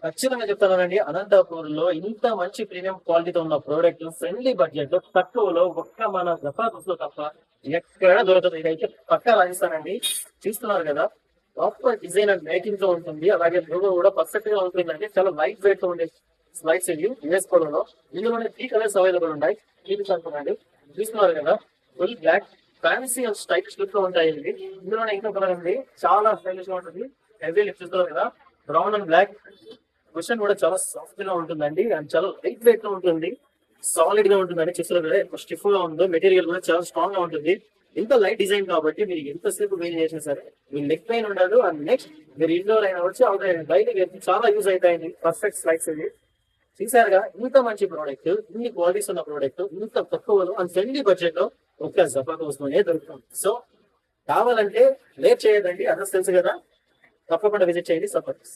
ఖచ్చితంగా చెప్తానండి. అనంతపూర్ లో ఇంత మంచి ప్రీమియం క్వాలిటీతో ఉన్న ప్రోడక్ట్ ఫ్రెండ్లీ బడ్జెట్ లో తక్కువలో ఒక్క మన జపాక్స్ లో తప్ప ఎక్కడ దొరకదు. ఇదైతే పక్కా రాయిస్తానండి. చూస్తున్నారు కదా, ప్రాపర్ డిజైన్ అండ్ మేకింగ్ తో ఉంటుంది. అలాగే లోగో కూడా పర్ఫెక్ట్ గా ఉంటుందండి. చాలా లైట్ వెయిట్ తో ఉండే స్లైడ్స్ ఇవి యూఎస్ లో. ఇందులోనే 3 కలర్స్ అవైలబుల్ ఉన్నాయి. చూపించాలండి. చూస్తున్నారు కదా, full black fancy and stylish look లో ఉంటాయి ఇవి. ఇందులోనే ఇంకో కలర్ ఉంది, చాలా స్టైలిష్ గా ఉంటుంది. హెవీ లిప్ చూస్తున్నారు కదా, బ్రౌన్ అండ్ బ్లాక్. క్వశ్చన్ కూడా చాలా సాఫ్ట్ గా ఉంటుందండి అండ్ చాలా లైట్ వెయిట్ గా ఉంటుంది. సాలిడ్ గా ఉంటుందండి. చూస్తున్నారు కదా ఎంత స్టిఫ్ గా ఉందో. మెటీరియల్ కూడా చాలా స్ట్రాంగ్ గా ఉంటుంది. ఇంత లైట్ డిజైన్ కాబట్టి మీరు ఎంతసేపు వేర్ చేసినా సరే మీ నెక్ పెయిన్ ఉండదు. అండ్ నెక్స్ట్ మీరు ఇండోర్ అయినా వచ్చి అవుతాయి బయటకి చాలా యూజ్ అవుతాయండి. పర్ఫెక్ట్ స్లైడ్స్ ఇది. చూసారుగా, ఇంత మంచి ప్రోడక్ట్, ఇన్ని క్వాలిటీస్ ఉన్న ప్రోడక్ట్ ఇంత తక్కువలో అండ్ ఫ్రెండ్లీ బడ్జెట్ లో ఒక్క జపాటోస్ లోనే దొరుకుతుంది. సో కావాలంటే లేట్ చేయదండి. అడ్రస్ తెలుసు కదా, తప్పకుండా విజిట్ చేయండి జపాటోస్.